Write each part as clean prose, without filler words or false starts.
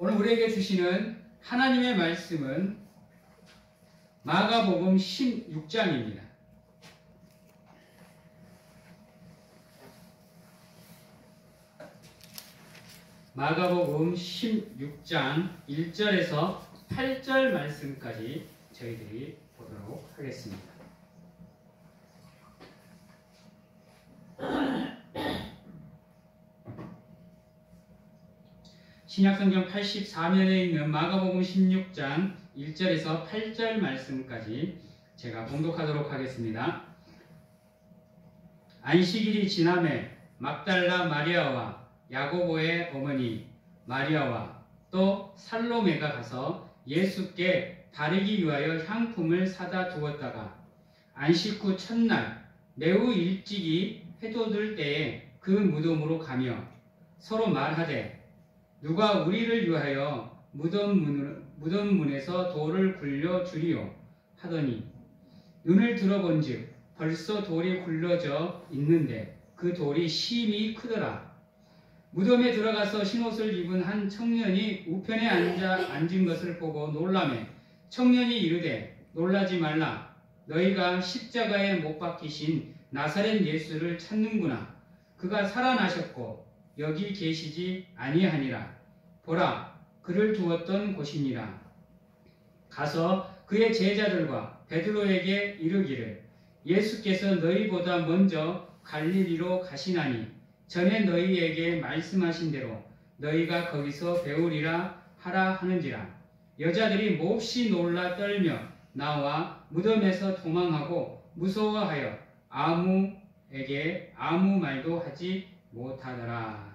오늘 우리에게 주시는 하나님의 말씀은 마가복음 16장입니다. 마가복음 16장 1절에서 8절 말씀까지 저희들이 보도록 하겠습니다. 신약성경 84면에 있는 마가복음 16장 1절에서 8절 말씀까지 제가 봉독하도록 하겠습니다. 안식일이 지남에 막달라 마리아와 야고보의 어머니 마리아와 또 살로메가 가서 예수께 바르기 위하여 향품을 사다 두었다가 안식 후 첫날 매우 일찍이 해돋을 때에 그 무덤으로 가며 서로 말하되 누가 우리를 위하여 무덤문에서 돌을 굴려 주리요 하더니 눈을 들어본즉 벌써 돌이 굴러져 있는데 그 돌이 심히 크더라. 무덤에 들어가서 흰옷을 입은 한 청년이 우편에 앉은 것을 보고 놀라매 청년이 이르되 놀라지 말라. 너희가 십자가에 못 박히신 나사렛 예수를 찾는구나. 그가 살아나셨고 여기 계시지 아니하니라. 보라, 그를 두었던 곳이니라. 가서 그의 제자들과 베드로에게 이르기를 예수께서 너희보다 먼저 갈릴리로 가시나니 전에 너희에게 말씀하신 대로 너희가 거기서 배우리라 하라 하는지라. 여자들이 몹시 놀라 떨며 나와 무덤에서 도망하고 무서워하여 아무에게 아무 말도 하지 못하더라.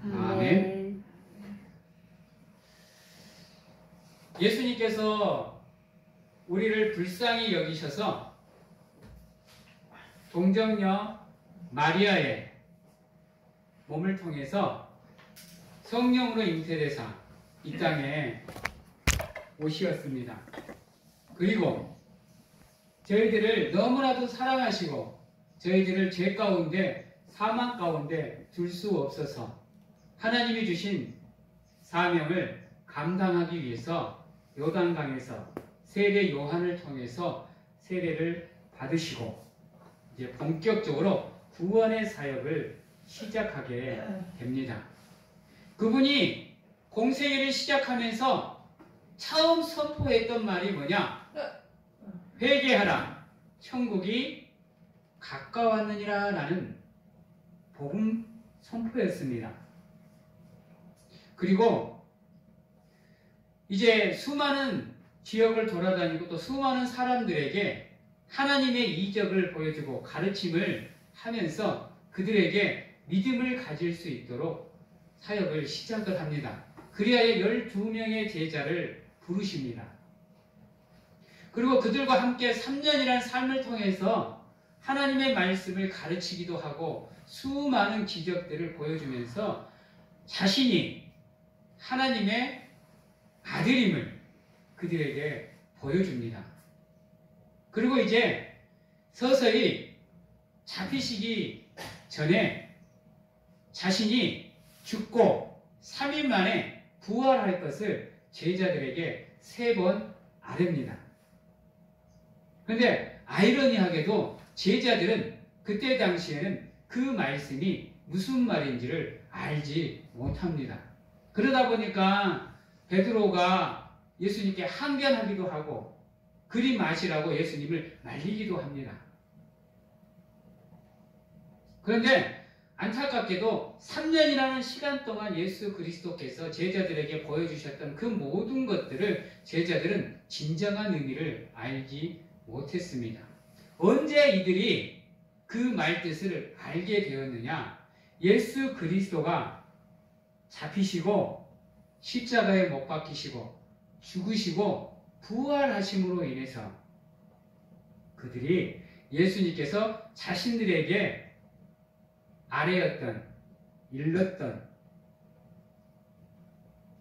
아멘. 예수님께서 우리를 불쌍히 여기셔서 동정녀 마리아의 몸을 통해서 성령으로 잉태되사 이 땅에 오시었습니다. 그리고 저희들을 너무나도 사랑하시고 저희들을 죄 가운데 사망 가운데 둘 수 없어서 하나님이 주신 사명을 감당하기 위해서 요단강에서 세례 요한을 통해서 세례를 받으시고 이제 본격적으로 구원의 사역을 시작하게 됩니다. 그분이 공생애를 시작하면서 처음 선포했던 말이 뭐냐? 회개하라, 천국이 가까웠느니라 라는 복음 선포였습니다. 그리고 이제 수많은 지역을 돌아다니고 또 수많은 사람들에게 하나님의 이적을 보여주고 가르침을 하면서 그들에게 믿음을 가질 수 있도록 사역을 시작을 합니다. 그리하여 12명의 제자를 부르십니다. 그리고 그들과 함께 3년이라는 삶을 통해서 하나님의 말씀을 가르치기도 하고 수많은 기적들을 보여주면서 자신이 하나님의 아들임을 그들에게 보여줍니다. 그리고 이제 서서히 잡히시기 전에 자신이 죽고 3일 만에 부활할 것을 제자들에게 3번 아릅니다. 그런데 아이러니하게도 제자들은 그때 당시에는 그 말씀이 무슨 말인지를 알지 못합니다. 그러다 보니까 베드로가 예수님께 항변하기도 하고 그리 마시라고 예수님을 말리기도 합니다. 그런데 안타깝게도 3년이라는 시간 동안 예수 그리스도께서 제자들에게 보여주셨던 그 모든 것들을 제자들은 진정한 의미를 알지 못했습니다. 언제 이들이 그 말뜻을 알게 되었느냐? 예수 그리스도가 잡히시고 십자가에 못 박히시고 죽으시고 부활하심으로 인해서 그들이 예수님께서 자신들에게 아뢰었던 일렀던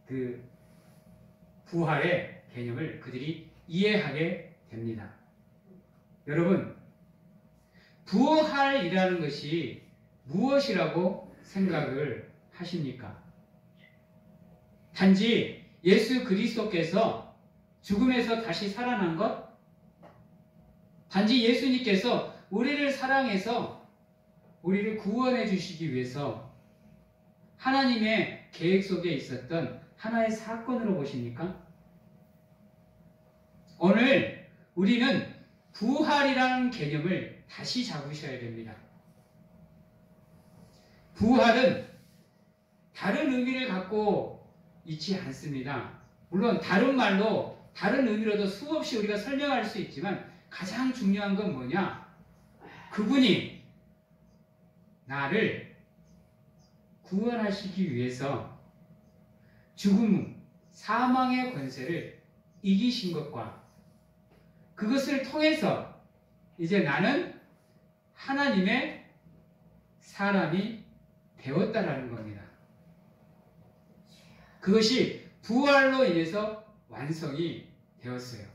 그 부활의 개념을 그들이 이해하게 됩니다. 여러분, 부활이라는 것이 무엇이라고 생각을 하십니까? 단지 예수 그리스도께서 죽음에서 다시 살아난 것? 단지 예수님께서 우리를 사랑해서 우리를 구원해 주시기 위해서 하나님의 계획 속에 있었던 하나의 사건으로 보십니까? 오늘 우리는 부활이라는 개념을 다시 잡으셔야 됩니다. 부활은 다른 의미를 갖고 있지 않습니다. 물론 다른 말로 다른 의미로도 수없이 우리가 설명할 수 있지만 가장 중요한 건 뭐냐? 그분이 나를 구원하시기 위해서 죽음, 사망의 권세를 이기신 것과 그것을 통해서 이제 나는 하나님의 사람이 되었다라는 겁니다. 그것이 부활로 인해서 완성이 되었어요.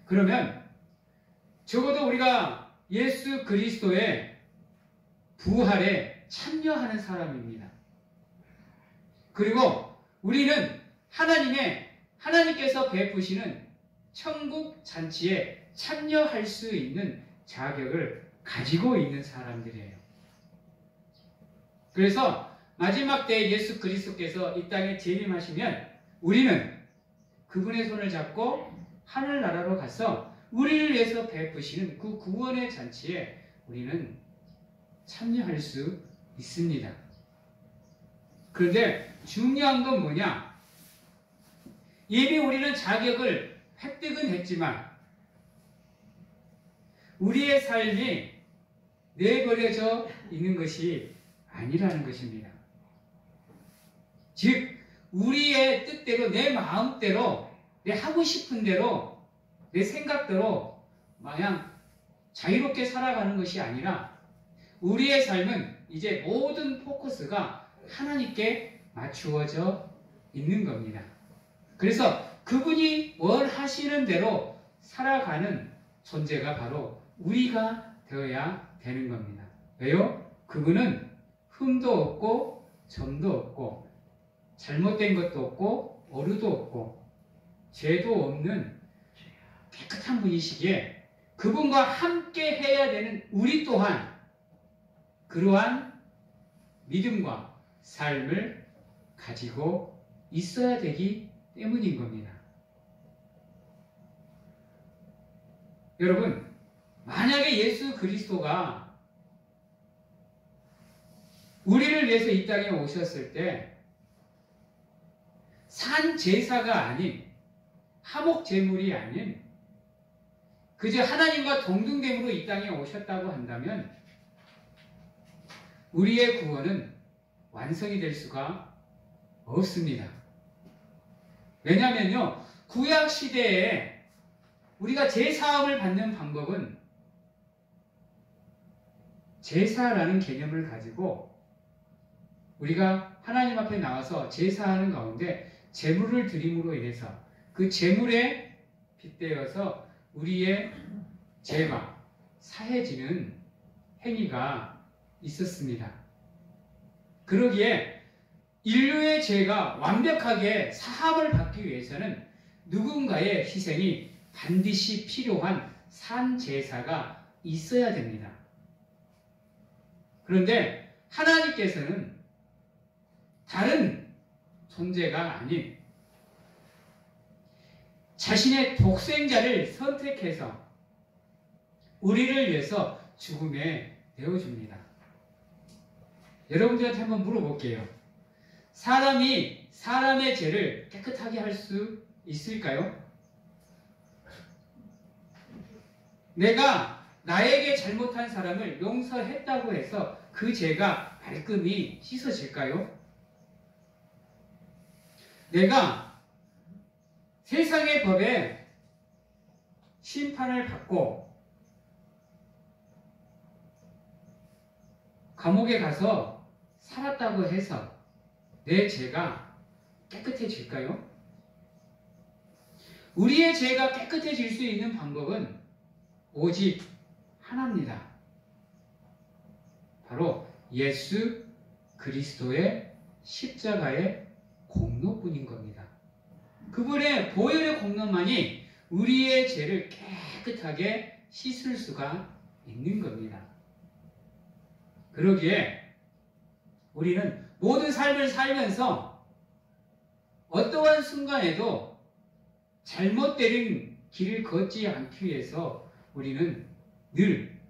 그러면 적어도 우리가 예수 그리스도의 부활에 참여하는 사람입니다. 그리고 우리는 하나님께서 베푸시는 천국 잔치에 참여할 수 있는 자격을 가지고 있는 사람들이에요. 그래서 마지막 때 예수 그리스도께서 이 땅에 재림하시면 우리는 그분의 손을 잡고 하늘나라로 가서 우리를 위해서 베푸시는 그 구원의 잔치에 우리는 참여할 수 있습니다. 그런데 중요한 건 뭐냐? 이미 우리는 자격을 획득은 했지만 우리의 삶이 내버려져 있는 것이 아니라는 것입니다. 즉 우리의 뜻대로 내 마음대로 내 하고 싶은 대로 내 생각대로 마냥 자유롭게 살아가는 것이 아니라 우리의 삶은 이제 모든 포커스가 하나님께 맞추어져 있는 겁니다. 그래서 그분이 원하시는 대로 살아가는 존재가 바로 우리가 되어야 되는 겁니다. 왜요? 그분은 흠도 없고 점도 없고 잘못된 것도 없고 어루도 없고 죄도 없는 깨끗한 분이시기에 그분과 함께 해야 되는 우리 또한 그러한 믿음과 삶을 가지고 있어야 되기 때문인 겁니다. 여러분, 만약에 예수 그리스도가 우리를 위해서 이 땅에 오셨을 때 산 제사가 아닌 하목 제물이 아닌 그저 하나님과 동등됨으로 이 땅에 오셨다고 한다면 우리의 구원은 완성이 될 수가 없습니다. 왜냐하면요, 구약 시대에 우리가 제사함을 받는 방법은 제사라는 개념을 가지고 우리가 하나님 앞에 나와서 제사하는 가운데 제물을 드림으로 인해서 그 제물에 빗대어서 우리의 죄가 사해지는 행위가 있었습니다. 그러기에 인류의 죄가 완벽하게 사함을 받기 위해서는 누군가의 희생이 반드시 필요한 산 제사가 있어야 됩니다. 그런데 하나님께서는 다른 존재가 아닌 자신의 독생자를 선택해서 우리를 위해서 죽음에 내어줍니다. 여러분들한테 한번 물어볼게요. 사람이 사람의 죄를 깨끗하게 할 수 있을까요? 내가 나에게 잘못한 사람을 용서했다고 해서 그 죄가 말끔히 씻어질까요? 내가 세상의 법에 심판을 받고 감옥에 가서 살았다고 해서 내 죄가 깨끗해질까요? 우리의 죄가 깨끗해질 수 있는 방법은 오직 하나입니다. 바로 예수 그리스도의 십자가의 공로뿐인 겁니다. 그분의 보혈의 공로만이 우리의 죄를 깨끗하게 씻을 수가 있는 겁니다. 그러기에 우리는 모든 삶을 살면서 어떠한 순간에도 잘못된 길을 걷지 않기 위해서 우리는 늘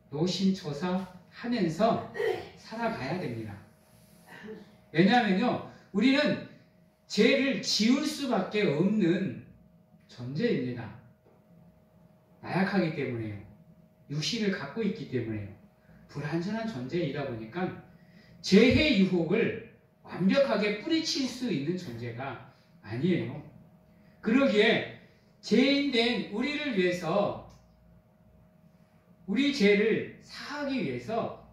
노심초사하면서 살아가야 됩니다. 왜냐하면요, 우리는 죄를 지울 수밖에 없는 존재입니다. 나약하기 때문에요. 육신을 갖고 있기 때문에요. 불완전한 존재이다 보니까 죄의 유혹을 완벽하게 뿌리칠 수 있는 존재가 아니에요. 그러기에 죄인된 우리를 위해서, 우리 죄를 사하기 위해서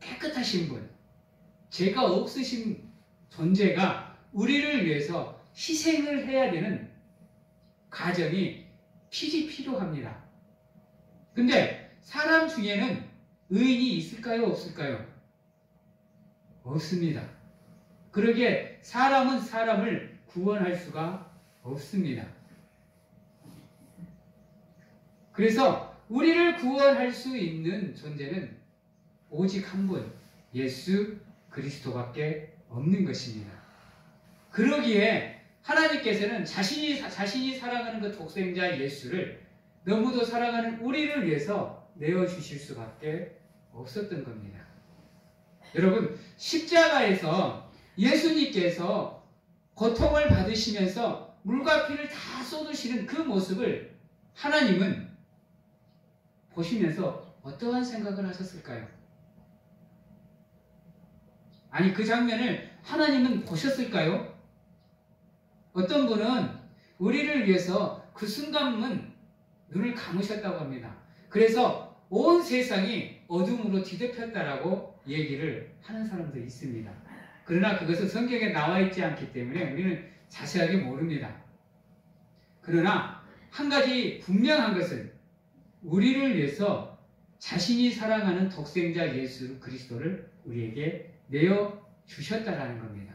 깨끗하신 분, 죄가 없으신 존재가 우리를 위해서 희생을 해야 되는 과정이 필요합니다. 근데 사람 중에는 의인이 있을까요? 없을까요? 없습니다. 그러기에 사람은 사람을 구원할 수가 없습니다. 그래서 우리를 구원할 수 있는 존재는 오직 한 분, 예수 그리스도밖에 없는 것입니다. 그러기에 하나님께서는 자신이 사랑하는 그 독생자 예수를 너무도 사랑하는 우리를 위해서 내어주실 수밖에 없었던 겁니다. 여러분, 십자가에서 예수님께서 고통을 받으시면서 물과 피를 다 쏟으시는 그 모습을 하나님은 보시면서 어떠한 생각을 하셨을까요? 아니, 그 장면을 하나님은 보셨을까요? 어떤 분은 우리를 위해서 그 순간은 눈을 감으셨다고 합니다. 그래서 온 세상이 어둠으로 뒤덮였다라고 얘기를 하는 사람도 있습니다. 그러나 그것은 성경에 나와 있지 않기 때문에 우리는 자세하게 모릅니다. 그러나 한 가지 분명한 것은 우리를 위해서 자신이 사랑하는 독생자 예수 그리스도를 우리에게 내어주셨다라는 겁니다.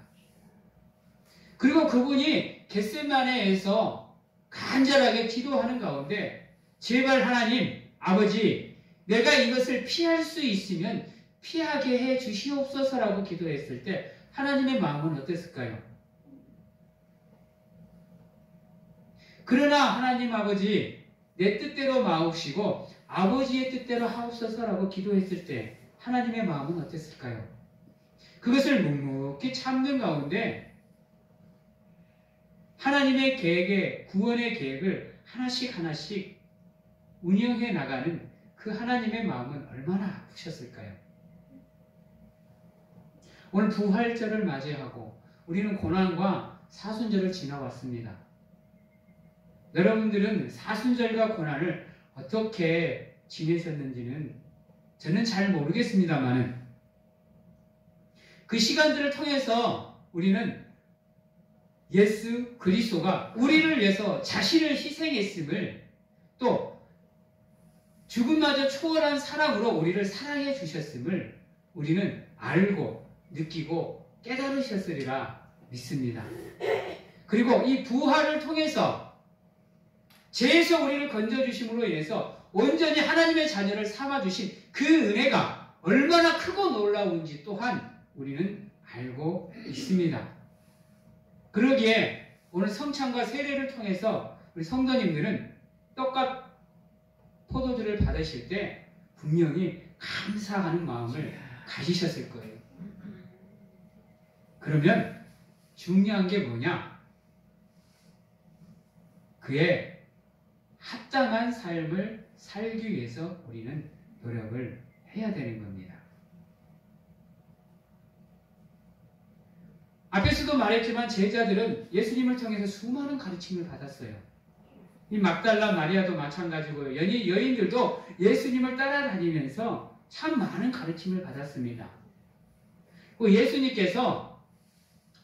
그리고 그분이 겟세마네에서 간절하게 기도하는 가운데 제발 하나님 아버지, 내가 이것을 피할 수 있으면 피하게 해 주시옵소서라고 기도했을 때 하나님의 마음은 어땠을까요? 그러나 하나님 아버지, 내 뜻대로 마옵시고 아버지의 뜻대로 하옵소서라고 기도했을 때 하나님의 마음은 어땠을까요? 그것을 묵묵히 참는 가운데 하나님의 계획에, 구원의 계획을 하나씩 운영해 나가는 그 하나님의 마음은 얼마나 아프셨을까요? 오늘 부활절을 맞이하고 우리는 고난과 사순절을 지나왔습니다. 여러분들은 사순절과 고난을 어떻게 지내셨는지는 저는 잘 모르겠습니다만 그 시간들을 통해서 우리는 예수 그리스도가 우리를 위해서 자신을 희생했음을, 또 죽음마저 초월한 사랑으로 우리를 사랑해 주셨음을 우리는 알고 느끼고 깨달으셨으리라 믿습니다. 그리고 이 부활을 통해서 죄에서 우리를 건져주심으로 인해서 온전히 하나님의 자녀를 삼아주신 그 은혜가 얼마나 크고 놀라운지 또한 우리는 알고 있습니다. 그러기에 오늘 성찬과 세례를 통해서 우리 성도님들은 떡과 포도주를 받으실 때 분명히 감사하는 마음을 가지셨을 거예요. 그러면 중요한 게 뭐냐? 그의 합당한 삶을 살기 위해서 우리는 노력을 해야 되는 겁니다. 앞에서도 말했지만 제자들은 예수님을 통해서 수많은 가르침을 받았어요. 이 막달라 마리아도 마찬가지고요. 여인들도 예수님을 따라다니면서 참 많은 가르침을 받았습니다. 예수님께서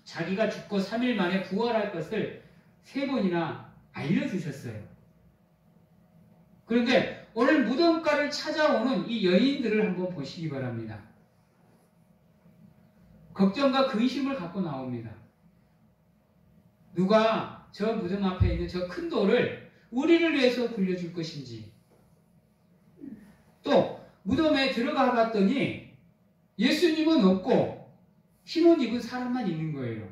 자기가 죽고 3일 만에 부활할 것을 3번이나 알려주셨어요. 그런데 오늘 무덤가를 찾아오는 이 여인들을 한번 보시기 바랍니다. 걱정과 근심을 갖고 나옵니다. 누가 저 무덤 앞에 있는 저 큰 돌을 우리를 위해서 굴려줄 것인지, 또 무덤에 들어가 봤더니 예수님은 없고 흰 옷 입은 사람만 있는 거예요.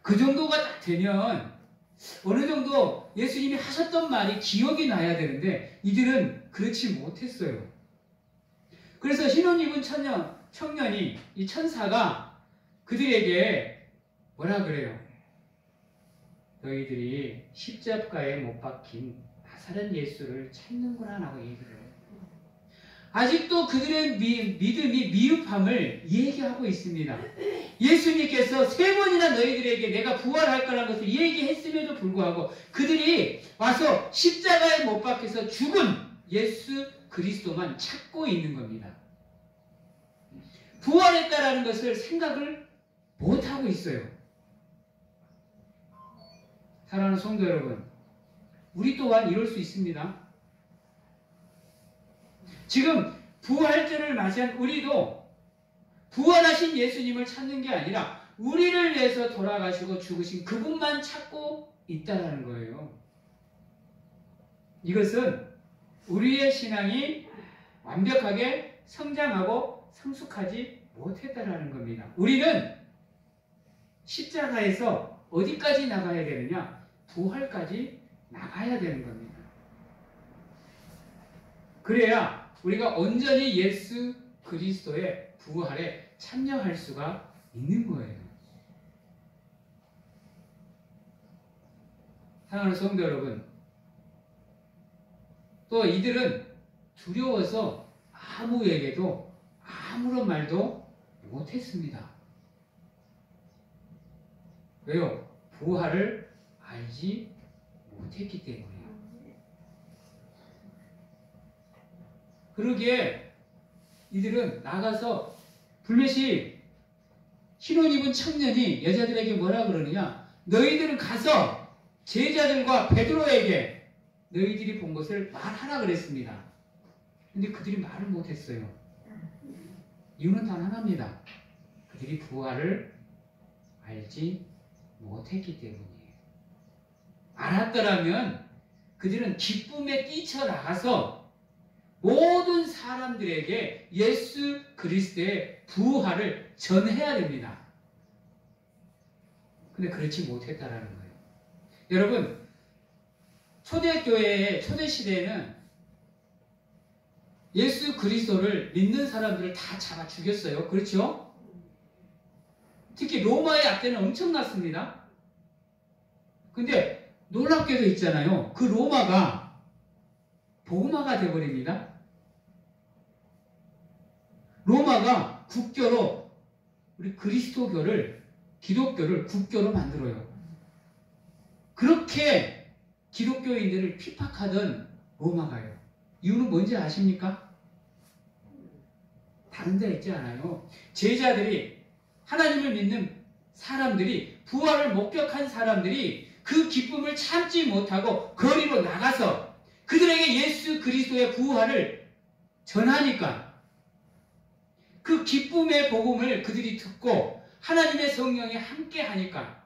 그 정도가 딱 되면 어느 정도 예수님이 하셨던 말이 기억이 나야 되는데 이들은 그렇지 못했어요. 그래서 흰 옷 입은 청년이, 이 천사가 그들에게 뭐라 그래요? 너희들이 십자가에 못 박힌 나사렛 예수를 찾는구나 라고 얘기를 해요. 아직도 그들의 믿음이 미흡함을 얘기하고 있습니다. 예수님께서 3번이나 너희들에게 내가 부활할 거라는 것을 얘기했음에도 불구하고 그들이 와서 십자가에 못 박혀서 죽은 예수 그리스도만 찾고 있는 겁니다. 부활했다라는 것을 생각을 못하고 있어요. 사랑하는 성도 여러분, 우리 또한 이럴 수 있습니다. 지금 부활절을 맞이한 우리도 부활하신 예수님을 찾는 게 아니라 우리를 위해서 돌아가시고 죽으신 그분만 찾고 있다는 거예요. 이것은 우리의 신앙이 완벽하게 성장하고 성숙하지 못했다는 겁니다. 우리는 십자가에서 어디까지 나가야 되느냐? 부활까지 나가야 되는 겁니다. 그래야 우리가 온전히 예수 그리스도의 부활에 참여할 수가 있는 거예요. 사랑하는 성도 여러분, 또 이들은 두려워서 아무에게도 아무런 말도 못했습니다. 왜요? 부활을 알지 못했기 때문이에요. 그러기에 이들은 나가서 불몇이 흰 옷 입은 청년이 여자들에게 뭐라 그러느냐? 너희들은 가서 제자들과 베드로에게 너희들이 본 것을 말하라 그랬습니다. 근데 그들이 말을 못했어요. 이유는 단 하나입니다. 그들이 부활을 알지 못했기 때문이에요. 알았더라면 그들은 기쁨에 뛰쳐나가서 모든 사람들에게 예수 그리스도의 부활을 전해야 됩니다. 근데 그렇지 못했다라는 거예요. 여러분, 초대교회의 초대시대에는 예수 그리스도를 믿는 사람들을 다 잡아 죽였어요. 그렇죠? 특히 로마의 압제는 엄청났습니다. 근데 놀랍게도 있잖아요. 그 로마가 복음화가 되어버립니다. 로마가 국교로 우리 그리스도교를, 기독교를 국교로 만들어요. 그렇게 기독교인들을 핍박하던 로마가요. 이유는 뭔지 아십니까? 다른 데 있지 않아요. 제자들이, 하나님을 믿는 사람들이, 부활을 목격한 사람들이 그 기쁨을 참지 못하고 거리로 나가서 그들에게 예수 그리스도의 부활을 전하니까 그 기쁨의 복음을 그들이 듣고 하나님의 성령이 함께 하니까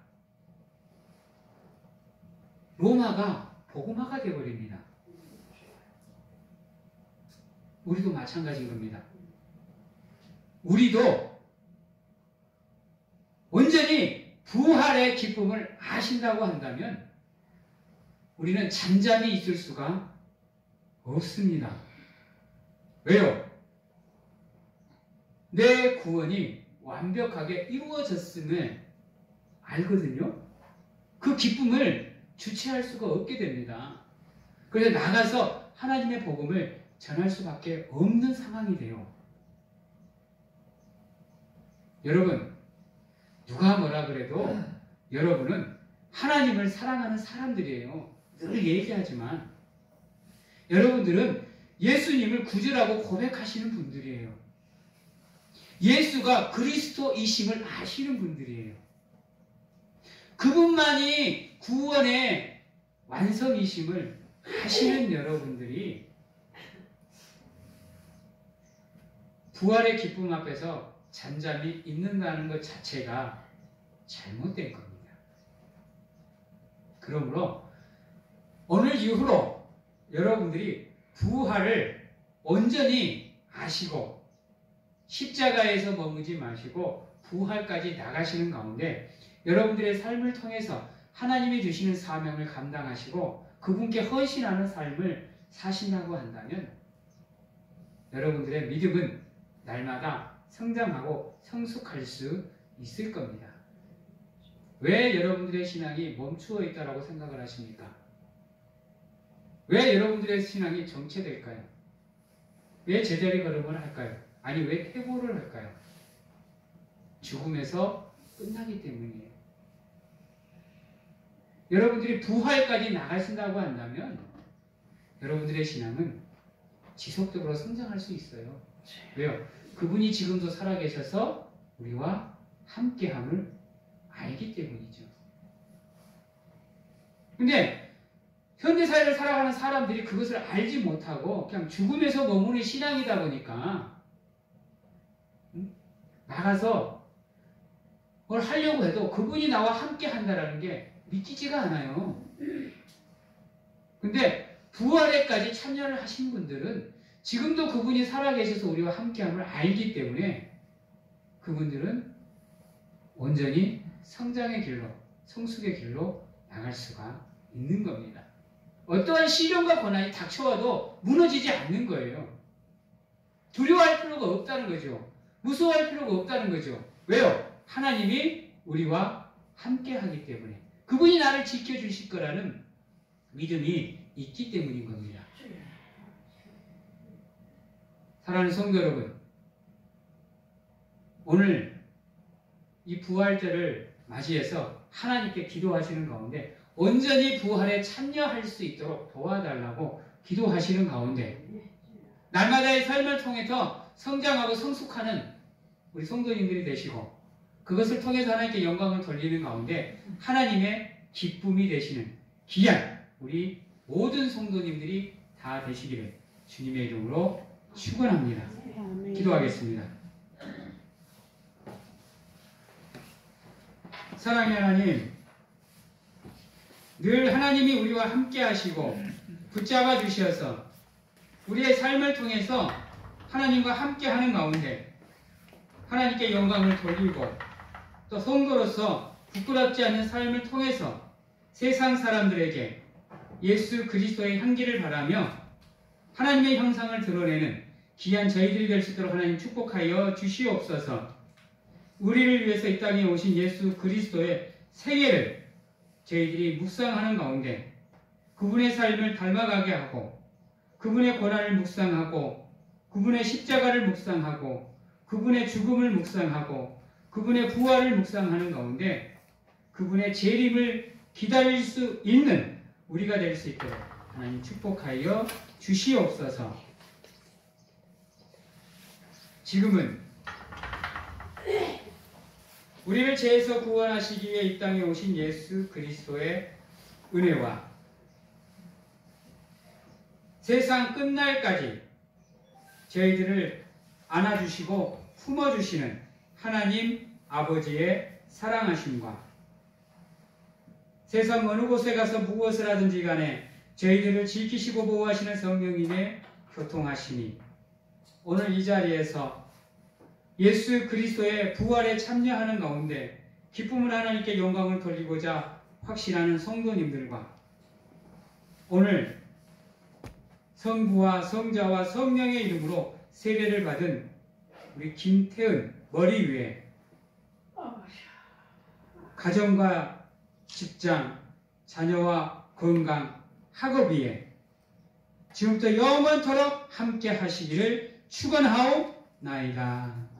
로마가 복음화가 되어버립니다. 우리도 마찬가지인 겁니다. 우리도 온전히 부활의 기쁨을 아신다고 한다면 우리는 잠잠히 있을 수가 없습니다. 왜요? 내 구원이 완벽하게 이루어졌음을 알거든요. 그 기쁨을 주체할 수가 없게 됩니다. 그래서 나가서 하나님의 복음을 전할 수밖에 없는 상황이 돼요. 여러분, 누가 뭐라 그래도 여러분은 하나님을 사랑하는 사람들이에요. 늘 얘기하지만 여러분들은 예수님을 구주라고 고백하시는 분들이에요. 예수가 그리스도이심을 아시는 분들이에요. 그분만이 구원의 완성이심을 아시는 여러분들이 부활의 기쁨 앞에서 잠잠히 있는다는 것 자체가 잘못된 겁니다. 그러므로 오늘 이후로 여러분들이 부활을 온전히 아시고 십자가에서 머무지 마시고 부활까지 나가시는 가운데 여러분들의 삶을 통해서 하나님이 주시는 사명을 감당하시고 그분께 헌신하는 삶을 사신다고 한다면 여러분들의 믿음은 날마다 성장하고 성숙할 수 있을 겁니다. 왜 여러분들의 신앙이 멈추어 있다고 생각을 하십니까? 왜 여러분들의 신앙이 정체될까요? 왜 제자리 걸음을 할까요? 아니 왜 퇴보를 할까요? 죽음에서 끝나기 때문이에요. 여러분들이 부활까지 나가신다고 한다면 여러분들의 신앙은 지속적으로 성장할 수 있어요. 왜요? 그분이 지금도 살아계셔서 우리와 함께함을 알기 때문이죠. 근데 현대사회를 살아가는 사람들이 그것을 알지 못하고 그냥 죽음에서 머무는 신앙이다 보니까 나가서 뭘 하려고 해도 그분이 나와 함께 한다는 게 믿기지가 않아요. 근데 부활에까지 참여를 하신 분들은 지금도 그분이 살아계셔서 우리와 함께함을 알기 때문에 그분들은 온전히 성장의 길로, 성숙의 길로 나갈 수가 있는 겁니다. 어떠한 시련과 고난이 닥쳐와도 무너지지 않는 거예요. 두려워할 필요가 없다는 거죠. 무서워할 필요가 없다는 거죠. 왜요? 하나님이 우리와 함께하기 때문에 그분이 나를 지켜주실 거라는 믿음이 있기 때문인 겁니다. 사랑하는 성도 여러분, 오늘 이 부활절을 맞이해서 하나님께 기도하시는 가운데 온전히 부활에 참여할 수 있도록 도와달라고 기도하시는 가운데 날마다의 삶을 통해서 성장하고 성숙하는 우리 성도님들이 되시고 그것을 통해서 하나님께 영광을 돌리는 가운데 하나님의 기쁨이 되시는 귀한 우리 모든 성도님들이 다 되시기를 주님의 이름으로 축원합니다. 기도하겠습니다. 사랑의 하나님, 늘 하나님이 우리와 함께 하시고 붙잡아 주셔서 우리의 삶을 통해서 하나님과 함께 하는 가운데 하나님께 영광을 돌리고 또 성도로서 부끄럽지 않는 삶을 통해서 세상 사람들에게 예수 그리스도의 향기를 바라며 하나님의 형상을 드러내는 귀한 저희들이 될 수 있도록 하나님 축복하여 주시옵소서. 우리를 위해서 이 땅에 오신 예수 그리스도의 생애를 저희들이 묵상하는 가운데 그분의 삶을 닮아가게 하고 그분의 고난을 묵상하고 그분의 십자가를 묵상하고 그분의 죽음을 묵상하고 그분의 부활을 묵상하는 가운데 그분의 재림을 기다릴 수 있는 우리가 될 수 있도록 하나님 축복하여 주시옵소서. 지금은 우리를 죄에서 구원하시기 위해 이 땅에 오신 예수 그리스도의 은혜와 세상 끝날까지 저희들을 안아주시고 품어주시는 하나님 아버지의 사랑하심과 세상 어느 곳에 가서 무엇을 하든지 간에 저희들을 지키시고 보호하시는 성령님의 교통하심이 오늘 이 자리에서 예수 그리스도의 부활에 참여하는 가운데 기쁨을 하나님께 영광을 돌리고자 확신하는 성도님들과 오늘 성부와 성자와 성령의 이름으로 세례를 받은 우리 김태은 머리 위에 가정과 직장, 자녀와 건강, 학업 위에 지금부터 영원토록 함께 하시기를 축원하옵나이다.